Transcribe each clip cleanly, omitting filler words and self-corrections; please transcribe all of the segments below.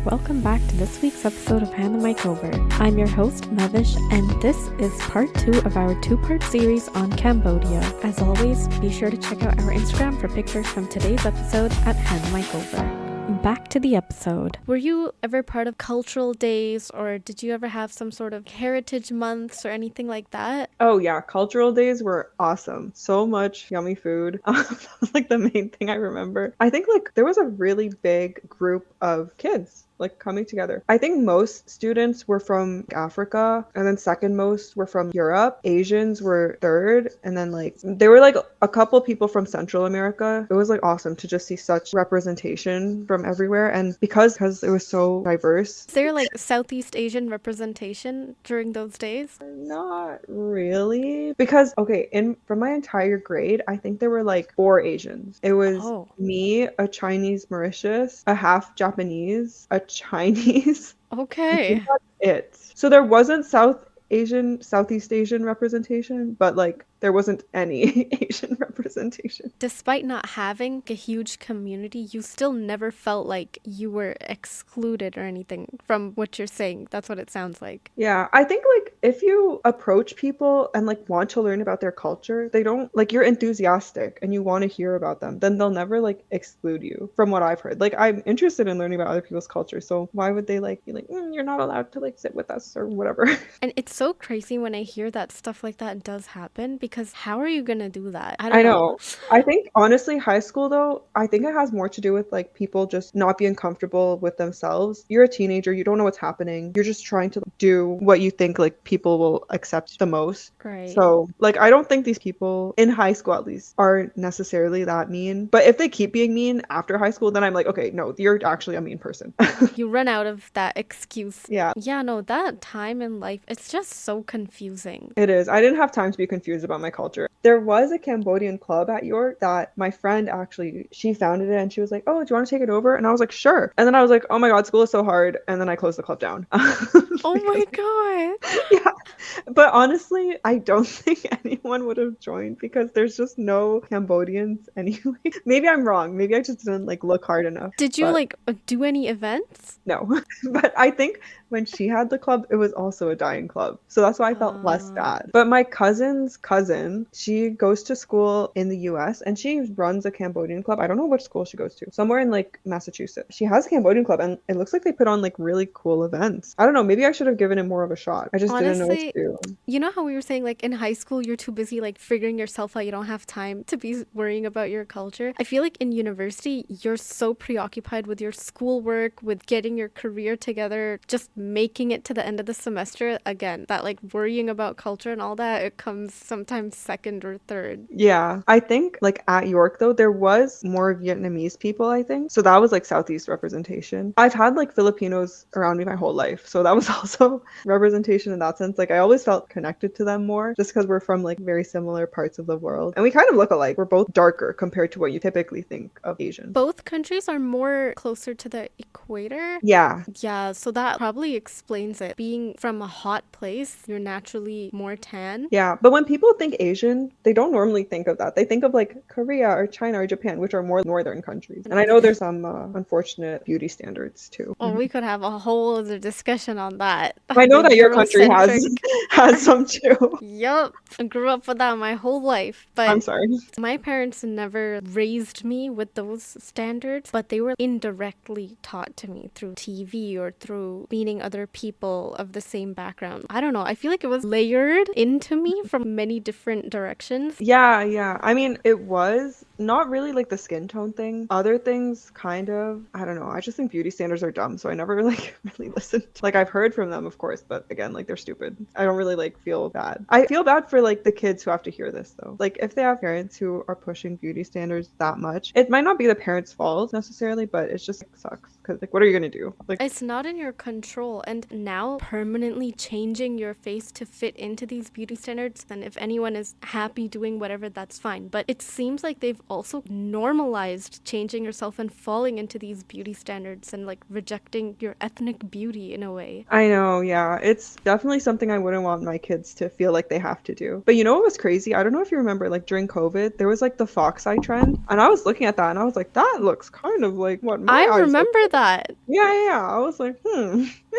welcome back to this week's episode of Hand the Mic Over. I'm your host, Mavish, and this is part 2 of our 2-part series on Cambodia. As always, be sure to check out our Instagram for pictures from today's episode at Hand the Mic Over. Back to the episode. Were you ever part of cultural days, or did you ever have some sort of heritage months or anything like that? Oh yeah, cultural days were awesome. So much yummy food. That was like the main thing I remember. I think like there was a really big group of kids like coming together. I think most students were from Africa, and then second most were from Europe. Asians were third, and then like there were like a couple people from Central America. It was like awesome to just see such representation from everywhere, and because it was so diverse. Is there like Southeast Asian representation during those days? Not really, because from my entire grade, I think there were like 4 Asians. It was me, a Chinese Mauritius, a half Japanese, a Chinese. Okay. That's it. So there wasn't Southeast Asian representation, but like there wasn't any Asian representation. Despite not having a huge community, you still never felt like you were excluded or anything from what you're saying. That's what it sounds like. Yeah, I think like if you approach people and like want to learn about their culture, they don't like you're enthusiastic and you want to hear about them, then they'll never like exclude you from what I've heard. Like I'm interested in learning about other people's culture, so why would they like be like, you're not allowed to like sit with us or whatever. And it's so crazy when I hear that stuff like that does happen, because how are you gonna do that? I know. I think honestly, high school though, I think it has more to do with like people just not being comfortable with themselves. You're a teenager, you don't know what's happening. You're just trying to do what you think like people will accept the most. Right. So like I don't think these people in high school at least are necessarily that mean. But if they keep being mean after high school, then I'm like, okay, no, you're actually a mean person. You run out of that excuse. Yeah. Yeah, no, that time in life, it's just so confusing. It is. I didn't have time to be confused about my culture. There was a Cambodian club at York that my friend actually, she founded it and she was like, oh, do you want to take it over? And I was like, sure. And then I was like, oh my God, school is so hard. And then I closed the club down. Oh my God. Yeah. But honestly, I don't think anyone would have joined because there's just no Cambodians anyway. Maybe I'm wrong. Maybe I just didn't like look hard enough. Did you like do any events? No. But I think when she had the club, it was also a dying club. So that's why I felt less bad. But my cousin's cousin, she goes to school in the US and she runs a Cambodian club. I don't know which school she goes to. Somewhere in like Massachusetts. She has a Cambodian club and it looks like they put on like really cool events. I don't know. Maybe I should have given it more of a shot. I just didn't know what to do. You know how we were saying like in high school, you're too busy like figuring yourself out. You don't have time to be worrying about your culture. I feel like in university, you're so preoccupied with your schoolwork, with getting your career together, just making it to the end of the semester. Again, that like worrying about culture and all that, it comes sometimes second or third. Yeah, I think like at York though, there was more Vietnamese people, I think. So that was like Southeast representation. I've had like Filipinos around me my whole life. So that was also representation in that sense. Like I always felt connected to them more just because we're from like very similar parts of the world. And we kind of look alike. We're both darker compared to what you typically think of Asians. Both countries are more closer to the equator. Yeah. Yeah, so that probably explains it. Being from a hot place, you're naturally more tan. Yeah, but when people think Asian, they don't normally think of that. They think of like Korea or China or Japan, which are more northern countries. And I know there's some unfortunate beauty standards too. Oh, we could have a whole other discussion on that. I know that your country has some too. Yup, I grew up with that my whole life. But I'm sorry. My parents never raised me with those standards, but they were indirectly taught to me through TV or through meeting other people of the same background. I don't know. I feel like it was layered into me from many different directions. Yeah. I mean, it was not really like the skin tone thing. Other things kind of, I don't know. I just think beauty standards are dumb, so I never really listened. Like I've heard from them, of course, but again, like they're stupid. I don't really like feel bad. I feel bad for like the kids who have to hear this though. Like if they have parents who are pushing beauty standards that much, it might not be the parents' fault necessarily, but it's just sucks. Because like what are you gonna do? Like it's not in your control. And now permanently changing your face to fit into these beauty standards, then if anyone is happy doing whatever, that's fine. But it seems like they've also normalized changing yourself and falling into these beauty standards and like rejecting your ethnic beauty in a way. I know, yeah. It's definitely something I wouldn't want my kids to feel like they have to do. But you know what was crazy? I don't know if you remember, like during COVID, there was like the fox eye trend. And I was looking at that and I was like, that looks kind of like what my I eyes look remember like. that. Yeah, yeah, yeah. I was like,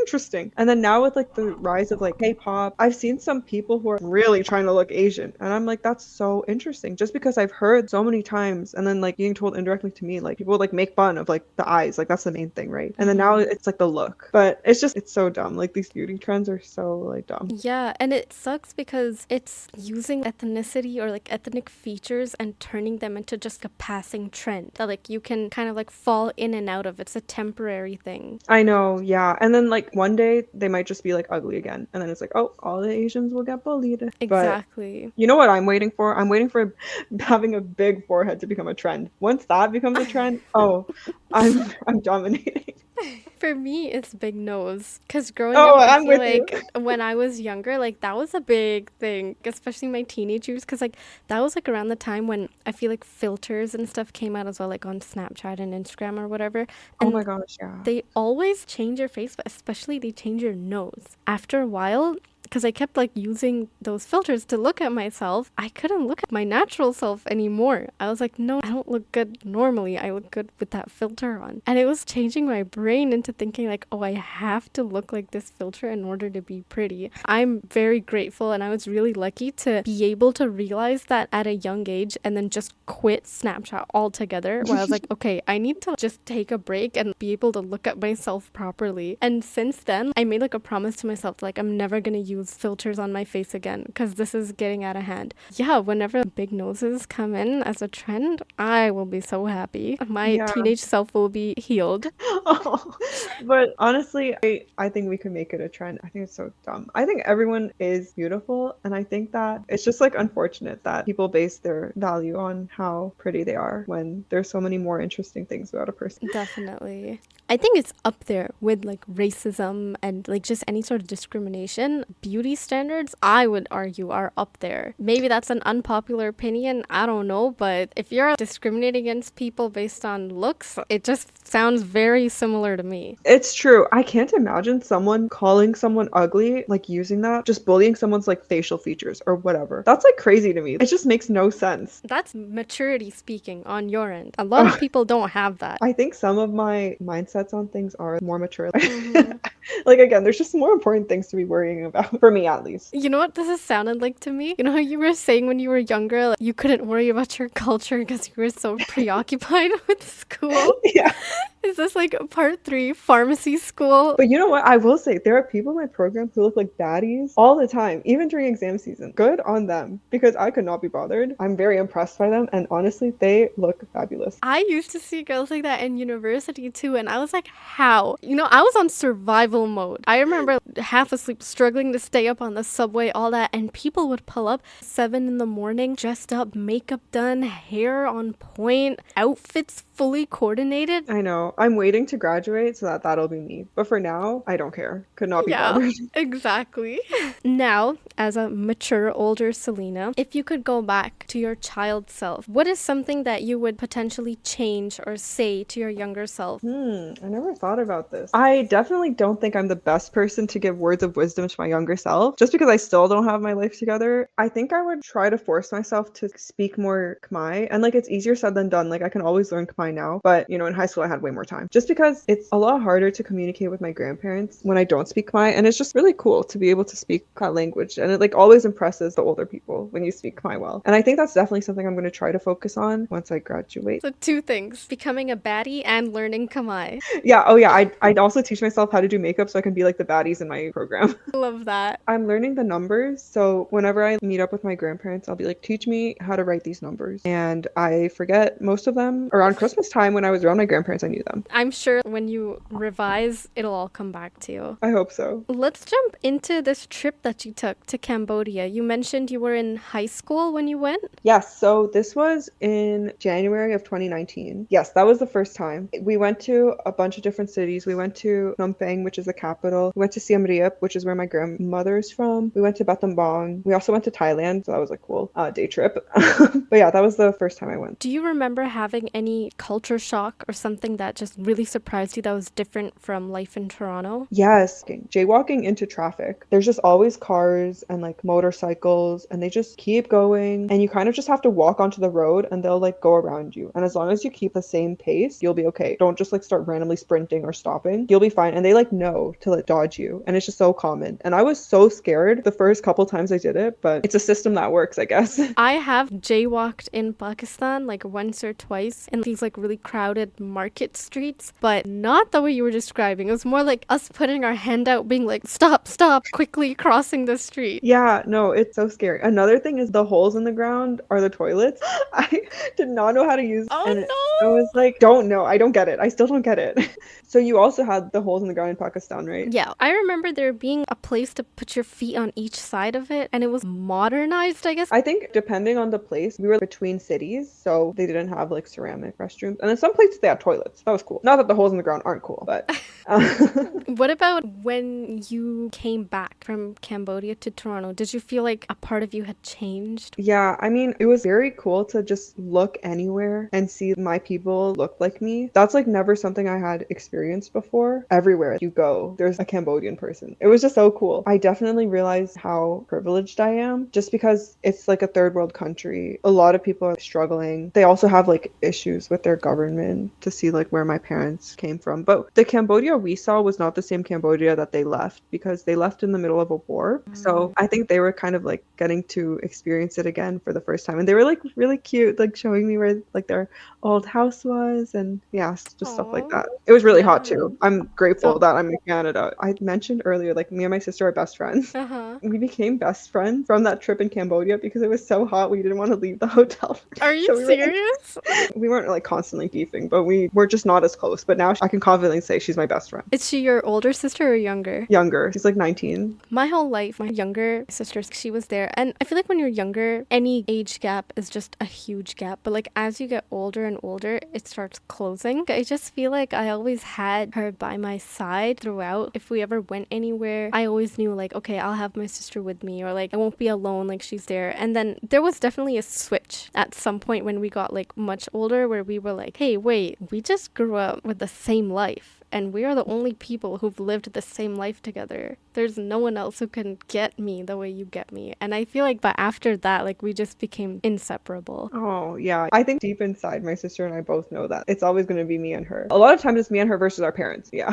interesting. And then now with like the rise of like K-pop, I've seen some people who are really trying to look Asian. And I'm like, that's so interesting. Just because I've heard so many times and then like being told indirectly to me, like people would like make fun of like the eyes. Like that's the main thing, right? And then now it's like the look. But it's so dumb. Like these beauty trends are so like dumb. Yeah, and it sucks because it's using ethnicity or like ethnic features and turning them into just a passing trend that like you can kind of like fall in and out of. It's a temporary thing. I know, yeah. And then like one day they might just be like ugly again. And then it's like, oh, all the Asians will get bullied. But Exactly. you know what I'm waiting for? I'm waiting for having a big forehead to become a trend. Once that becomes a trend, oh, I'm dominating. For me, it's big nose. Because growing Oh, up, I I'm feel with you. like when I was younger, like that was a big thing, especially my teenage years. Because like that was like around the time when I feel like filters and stuff came out as well, like on Snapchat and Instagram or whatever. Oh my And gosh, yeah. they always change your face, but especially they change your nose. After a while, because I kept like using those filters to look at myself, I couldn't look at my natural self anymore. I was like, no, I don't look good normally. I look good with that filter on. And it was changing my brain into thinking like, oh, I have to look like this filter in order to be pretty. I'm very grateful and I was really lucky to be able to realize that at a young age and then just quit Snapchat altogether, where I was like, okay, I need to just take a break and be able to look at myself properly. And since then, I made like a promise to myself, like I'm never gonna use filters on my face again because this is getting out of hand. Yeah, whenever big noses come in as a trend, I will be so happy. My Yeah. teenage self will be healed. Oh, but honestly, I think we could make it a trend. I think it's so dumb. I think everyone is beautiful, and I think that it's just like unfortunate that people base their value on how pretty they are when there's so many more interesting things about a person. Definitely. I think it's up there with like racism and like just any sort of discrimination. Beauty standards, I would argue, are up there. Maybe that's an unpopular opinion, I don't know, but if you're discriminating against people based on looks, it just sounds very similar to me. It's true. I can't imagine someone calling someone ugly, like using that, just bullying someone's like facial features or whatever. That's like crazy to me. It just makes no sense. That's maturity speaking on your end. A lot of people don't have that. I think some of my mindsets on things are more mature. Like again, there's just more important things to be worrying about, for me at least. You know what this has sounded like to me? You know how you were saying when you were younger, like, you couldn't worry about your culture because you were so preoccupied with school? Yeah. Is this like part 3 pharmacy school? But you know what? I will say there are people in my program who look like baddies all the time, even during exam season. Good on them, because I could not be bothered. I'm very impressed by them, and honestly, they look fabulous. I used to see girls like that in university too, and I was like, how? You know, I was on survival mode. I remember half asleep, struggling to stay up on the subway, all that, and people would pull up 7 in the morning, dressed up, makeup done, hair on point, outfits fully coordinated. I know. I'm waiting to graduate so that that'll be me. But for now, I don't care. Could not be bothered. Exactly. Now, as a mature, older Celina, if you could go back to your child self, what is something that you would potentially change or say to your younger self? I never thought about this. I definitely don't think I'm the best person to give words of wisdom to my younger self, just because I still don't have my life together. I think I would try to force myself to speak more Khmer, and like it's easier said than done. Like I can always learn Khmer now, but you know, in high school I had way more time. Just because it's a lot harder to communicate with my grandparents when I don't speak Khmer, and it's just really cool to be able to speak that language, and it like always impresses the older people when you speak Khmer well. And I think that's definitely something I'm going to try to focus on once I graduate. So 2 things, becoming a baddie and learning Khmer. Yeah, oh yeah, I'd also teach myself how to do makeup so I can be like the baddies in my program. Love that. I'm learning the numbers, so whenever I meet up with my grandparents, I'll be like, teach me how to write these numbers. And I forget most of them. Around Christmas time when I was around my grandparents, I knew them. I'm sure when you revise, it'll all come back to you. I hope so. Let's jump into this trip that you took to Cambodia. You mentioned you were in high school when you went? Yes, so this was in January of 2019. Yes, that was the first time. We went to a bunch of different cities. We went to Phnom Penh, which is the capital. We went to Siem Reap, which is where my grandmother's from. We went to Battambang. We also went to Thailand, so that was a cool day trip. But yeah, that was the first time I went. Do you remember having any culture shock or something that just really surprised you that was different from life in Toronto? Yes, jaywalking into traffic. There's just always cars and like motorcycles, and they just keep going. And you kind of just have to walk onto the road and they'll like go around you. And as long as you keep the same pace, you'll be okay. Don't just like start randomly sprinting or stopping. You'll be fine. And they like know to like dodge you. And it's just so common. And I was so scared the first couple times I did it, but it's a system that works, I guess. I have jaywalked in Pakistan like once or twice in these like really crowded market streets, but not the way you were describing. It was more like us putting our hand out being like, stop, quickly crossing the street. Yeah, no, it's so scary. Another thing is the holes in the ground are the toilets. I did not know how to use Oh and no! I was like, don't know. I don't get it. I still don't get it. So you also had the holes in the ground in Pakistan, right? Yeah, I remember there being a place to put your feet on each side of it, and it was modernized, I guess. I think depending on the place, we were between cities, so they didn't have like ceramic restrooms. And in some places they had toilets. That was cool. Not that the holes in the ground aren't cool, but What about when you came back from Cambodia to Toronto? Did you feel like a part of you had changed? yeah, I mean, it was very cool to just look anywhere and see my people look like me. That's like never something I had experienced before. Everywhere you go, there's a Cambodian person. It was just so cool. I definitely realized how privileged I am just because it's like a third world country. A lot of people are struggling. They also have like issues with their government to see like where my parents came from. But the Cambodia we saw was not the same Cambodia that they left because they left in the middle of a war. So I think they were kind of like getting to experience it again for the first time. And they were like really cute, like showing me where like their old house was and yeah, just stuff like that. It was really hot too. I'm grateful that I'm in Canada. I mentioned earlier, like me and my sister are best friends. We became best friends from that trip in Cambodia because it was so hot we didn't want to leave the hotel. Are you So serious? we weren't like constantly beefing, but we were just not as close. But now I can confidently say she's my best friend. Is she your older sister or younger? Younger. She's like 19. My whole life, my younger sister, she was there. And I feel like when you're younger, any age gap is just a huge gap. But like as you get older and older, it starts closing. I just feel like I always had her by my side throughout. If we ever went anywhere, I always knew like, okay, I'll have my sister with me, or like I won't be alone, like she's there. And then there was definitely a switch at some point when we got like much older where we were like, hey, wait, we just grew up with the same life. And we are the only people who've lived the same life together. There's no one else who can get me the way you get me. And I feel like, but after that, like we just became inseparable. Oh, yeah. I think deep inside, my sister and I both know that it's always going to be me and her. A lot of times it's me and her versus our parents. Yeah.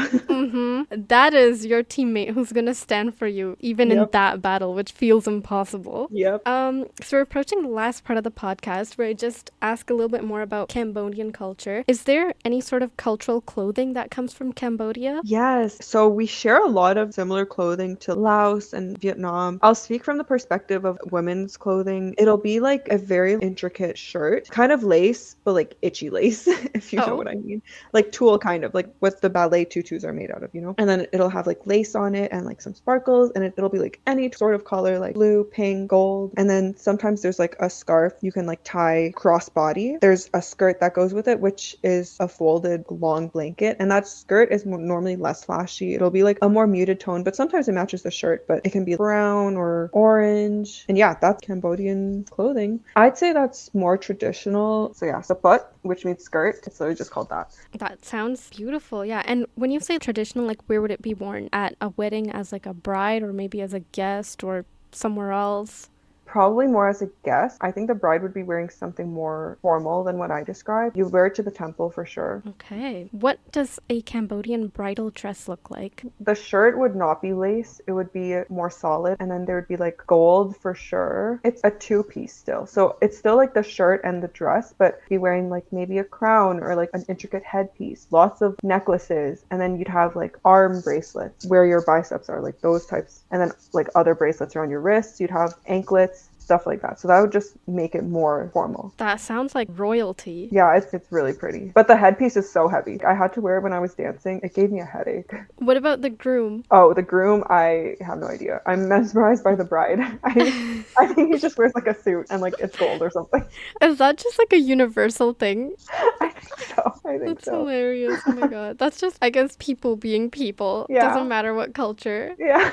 That is your teammate who's going to stand for you, even in that battle, which feels impossible. Yep. So we're approaching the last part of the podcast where I just ask a little bit more about Cambodian culture. Is there any sort of cultural clothing that comes from Cambodia? Yes. So we share a lot of similar clothing to Laos and Vietnam. I'll speak from the perspective of women's clothing. It'll be like a very intricate shirt, kind of lace, but like itchy lace, if you know what I mean. Like tulle kind of, like what the ballet tutus are made out of, you know? And then it'll have like lace on it and like some sparkles, and it'll be like any sort of color, like blue, pink, gold. And then sometimes there's like a scarf you can like tie crossbody. There's a skirt that goes with it, which is a folded long blanket. And that skirt is normally less flashy. It'll be like a more muted tone, but sometimes it matches the shirt, but it can be brown or orange. And yeah, that's Cambodian clothing. I'd say that's more traditional. So yeah, saput, which means skirt. It's literally just called that. That sounds beautiful. Yeah. And when you say traditional, like where would it be worn? At a wedding as like a bride, or maybe as a guest, or somewhere else? Probably more as a guest. I think the bride would be wearing something more formal than what I described. You wear it to the temple for sure. Okay. What does a Cambodian bridal dress look like? The shirt would not be lace. It would be more solid. And then there would be like gold for sure. It's a two-piece still. So it's still like the shirt and the dress, but be wearing like maybe a crown or like an intricate headpiece. Lots of necklaces. And then you'd have like arm bracelets where your biceps are, like those types. And then like other bracelets around your wrists. You'd have anklets, stuff like that. So that would just make it more formal. That sounds like royalty. Yeah, it's really pretty. But the headpiece is so heavy. I had to wear it when I was dancing. It gave me a headache. What about the groom? Oh, the groom, I have no idea. I'm mesmerized by the bride. I think he just wears like a suit and like it's gold or something. Is that just like a universal thing? I think so. That's hilarious. Oh my god. That's just, I guess, people being people. Yeah. Doesn't matter what culture. Yeah.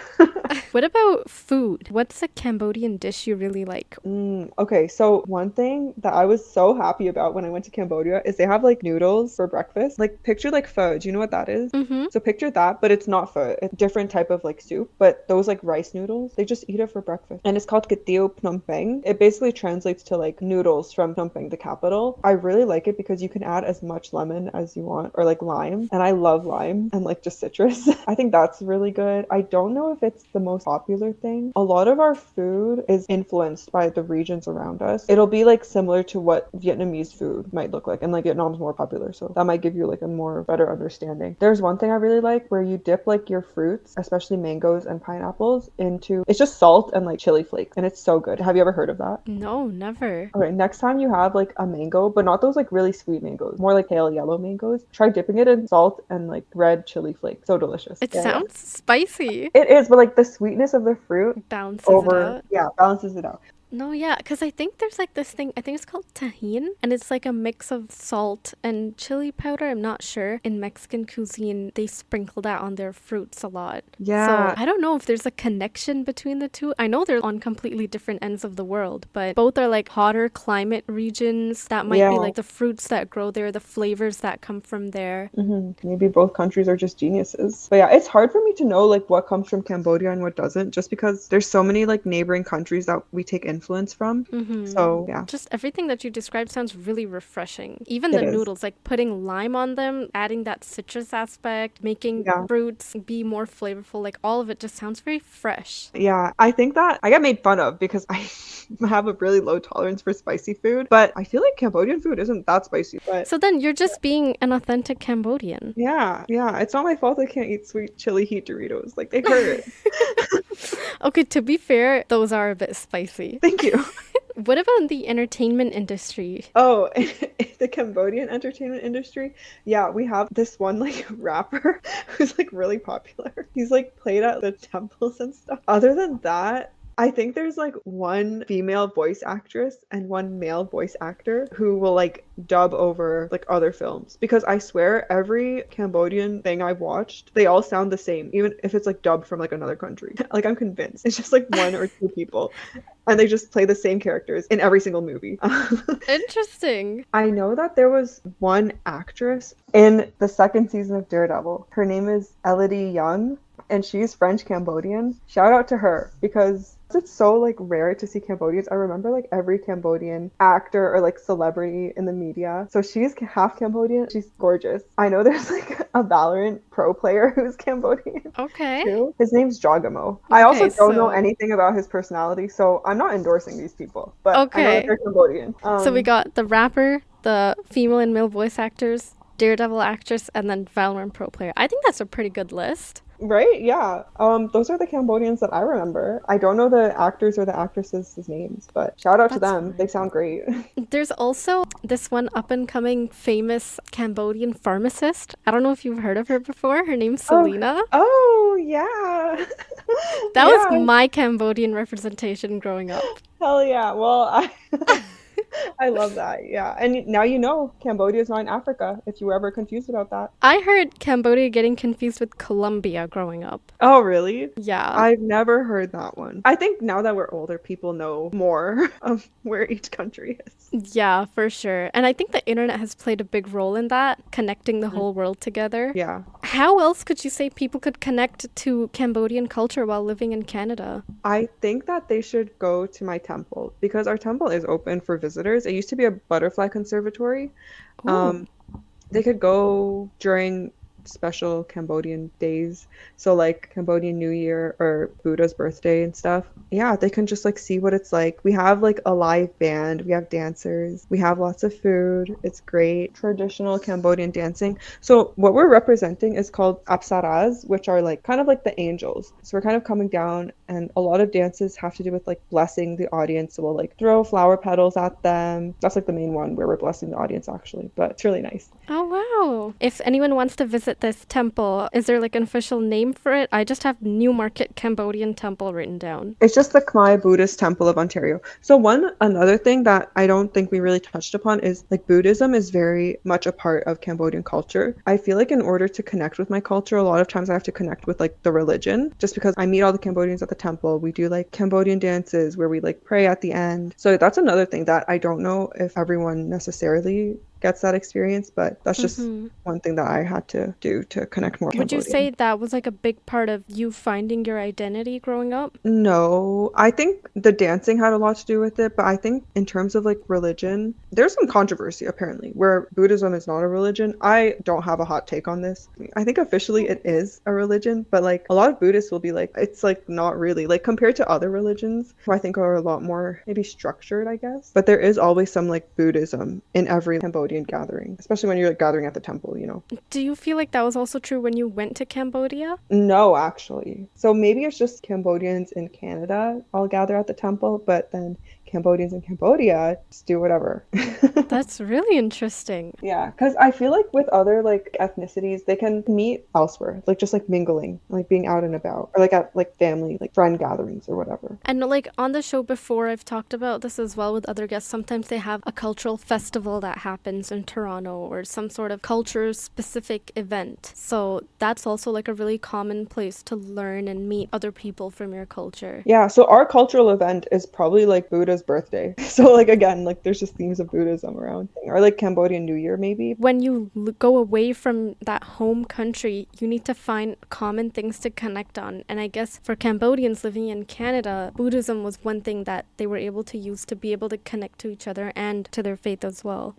What about food? What's a Cambodian dish you really really like? Okay, so one thing that I was so happy about when I went to Cambodia is they have like noodles for breakfast. Like picture like pho. Do you know what that is? Mm-hmm. So picture that, but it's not pho. It's a different type of like soup. But those like rice noodles, they just eat it for breakfast. And it's called Katio Phnom Penh. It basically translates to like noodles from Phnom Penh, the capital. I really like it because you can add as much lemon as you want or like lime. And I love lime and like just citrus. I think that's really good. I don't know if it's the most popular thing. A lot of our food is influenced by the regions around us. It'll be like similar to what Vietnamese food might look like. And like Vietnam's more popular. So that might give you like a more better understanding. There's one thing I really like where you dip like your fruits, especially mangoes and pineapples, into it's just salt and like chili flakes. And it's so good. Have you ever heard of that? No, never. Okay, next time you have like a mango, but not those like really sweet mangoes, more like pale yellow mangoes, try dipping it in salt and like red chili flakes. So delicious. It sounds spicy. It is, but like the sweetness of the fruit Balances it out. yeah, balances it out. No, yeah, because I think there's like this thing, I think it's called tajin, and it's like a mix of salt and chili powder. I'm not sure. In Mexican cuisine, they sprinkle that on their fruits a lot. Yeah. So I don't know if there's a connection between the two. I know they're on completely different ends of the world, but both are like hotter climate regions. That might be like the fruits that grow there, the flavors that come from there. Maybe both countries are just geniuses. But yeah, it's hard for me to know like what comes from Cambodia and what doesn't, just because there's so many like neighboring countries that we take influence from. So yeah, just everything that you described sounds really refreshing. Even the noodles, like putting lime on them, adding that citrus aspect, making fruits be more flavorful, like all of it just sounds very fresh. Yeah, I think that I get made fun of because I have a really low tolerance for spicy food, but I feel like Cambodian food isn't that spicy. But so then you're just being an authentic Cambodian. Yeah, it's not my fault I can't eat sweet chili heat Doritos. Like they hurt. Okay, to be fair, those are a bit spicy. Thank you. What about the entertainment industry? Oh, the Cambodian entertainment industry? Yeah, we have this one like rapper who's like really popular. He's like played at the temples and stuff. Other than that, I think there's like one female voice actress and one male voice actor who will like dub over like other films, because I swear every Cambodian thing I've watched, they all sound the same, even if it's like dubbed from like another country. Like I'm convinced it's just like one or two people and they just play the same characters in every single movie. Interesting. I know that there was one actress in the second season of Daredevil. Her name is Elodie Young, and she's French Cambodian. Shout out to her, because it's so like rare to see Cambodians. I remember like every Cambodian actor or like celebrity in the media. So she's half Cambodian. She's gorgeous. I know there's like a Valorant pro player who's Cambodian. Okay. Too. His name's Jogamo. I also don't know anything about his personality, so I'm not endorsing these people. But I know that they're Cambodian. So we got the rapper, the female and male voice actors, Daredevil actress, and then Valorant pro player. I think that's a pretty good list. Right? Yeah. Those are the Cambodians that I remember. I don't know the actors or the actresses' names, but shout out to them. They sound great. There's also this one up-and-coming famous Cambodian pharmacist. I don't know if you've heard of her before. Her name's Celina. Oh yeah. That was my Cambodian representation growing up. Hell yeah. Well, I love that. Yeah. And now you know Cambodia is not in Africa, if you were ever confused about that. I heard Cambodia getting confused with Colombia growing up. Oh, really? Yeah. I've never heard that one. I think now that we're older, people know more of where each country is. Yeah, for sure. And I think the internet has played a big role in that, connecting the whole world together. Yeah. How else could you say people could connect to Cambodian culture while living in Canada? I think that they should go to my temple, because our temple is open for visitors. It used to be a butterfly conservatory. They could go during special Cambodian days, so like Cambodian New Year or Buddha's birthday and stuff. Yeah, they can just like see what it's like. We have like a live band, we have dancers, we have lots of food. It's great traditional Cambodian dancing. So what we're representing is called apsaras, which are like kind of like the angels. So we're kind of coming down, and a lot of dances have to do with like blessing the audience. So we'll like throw flower petals at them. That's like the main one where we're blessing the audience actually, but it's really nice. Oh wow. If anyone wants to visit visit this temple, is there like an official name for it? I just have Newmarket Cambodian Temple written down. It's just the Khmer Buddhist Temple of Ontario. So another thing that I don't think we really touched upon is like Buddhism is very much a part of Cambodian culture. I feel like in order to connect with my culture, a lot of times I have to connect with like the religion, just because I meet all the Cambodians at the temple. We do like Cambodian dances where we like pray at the end. So that's another thing that I don't know if everyone necessarily gets that experience, but that's just one thing that I had to do to connect more. Would you say that was like a big part of you finding your identity growing up? No, I think the dancing had a lot to do with it, but I think in terms of like religion, there's some controversy apparently where Buddhism is not a religion. I don't have a hot take on this. I think officially it is a religion, but like a lot of Buddhists will be like, it's like not really, like compared to other religions who I think are a lot more maybe structured, I guess. But there is always some like Buddhism in every Cambodian gathering, especially when you're like gathering at the temple, you know. Do you feel like that was also true when you went to Cambodia? No, actually. So maybe it's just Cambodians in Canada all gather at the temple, but then Cambodians in Cambodia just do whatever. That's really interesting. Yeah, because I feel like with other like ethnicities, they can meet elsewhere, like just like mingling, like being out and about, or like at like family, like friend gatherings or whatever. And like on the show before, I've talked about this as well with other guests. Sometimes they have a cultural festival that happens in Toronto or some sort of culture-specific event. So that's also like a really common place to learn and meet other people from your culture. Yeah, so our cultural event is probably like Buddha's birthday. So like again, like there's just themes of Buddhism around, or like Cambodian New Year maybe. When you go away from that home country, you need to find common things to connect on. And I guess for Cambodians living in Canada, Buddhism was one thing that they were able to use to be able to connect to each other and to their faith as well.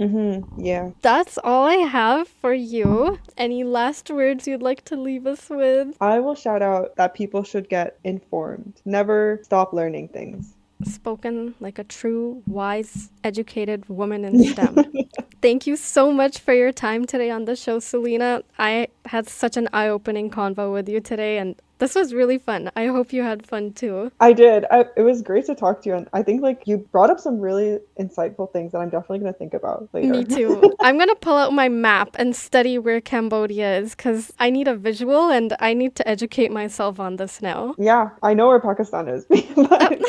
Yeah. That's all I have for you. Any last words you'd like to leave us with? I will shout out that people should get informed. Never stop learning things. Spoken like a true, wise, educated woman in STEM. Thank you so much for your time today on the show, Celina. I had such an eye-opening convo with you today, and this was really fun. I hope you had fun too. I did. It was great to talk to you, and I think like you brought up some really insightful things that I'm definitely going to think about later. Me too. I'm going to pull out my map and study where Cambodia is because I need a visual and I need to educate myself on this now. Yeah, I know where Pakistan is, but I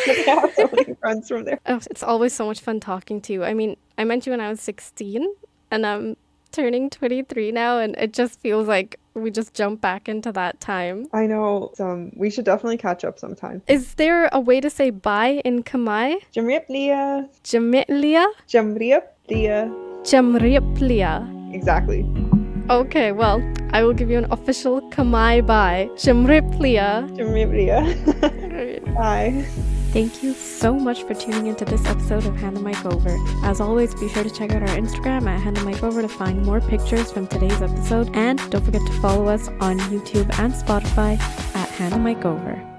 have so many friends from there. Oh, it's always so much fun talking to you. I mean, I met you when I was 16 and I'm turning 23 now, and it just feels like we just jump back into that time. I know. We should definitely catch up sometime. Is there a way to say bye in Khmer? Jamriap Lia. Jamriap Lia? Jamriap Lia. Jamriap Lia. Exactly. Okay, well, I will give you an official Khmer bye. Jamriap Lia. Jamriap Lia. Bye. Thank you so much for tuning into this episode of Hand the Mic Over. As always, be sure to check out our Instagram at Hand the Mic Over to find more pictures from today's episode. And don't forget to follow us on YouTube and Spotify at Hand the Mic Over.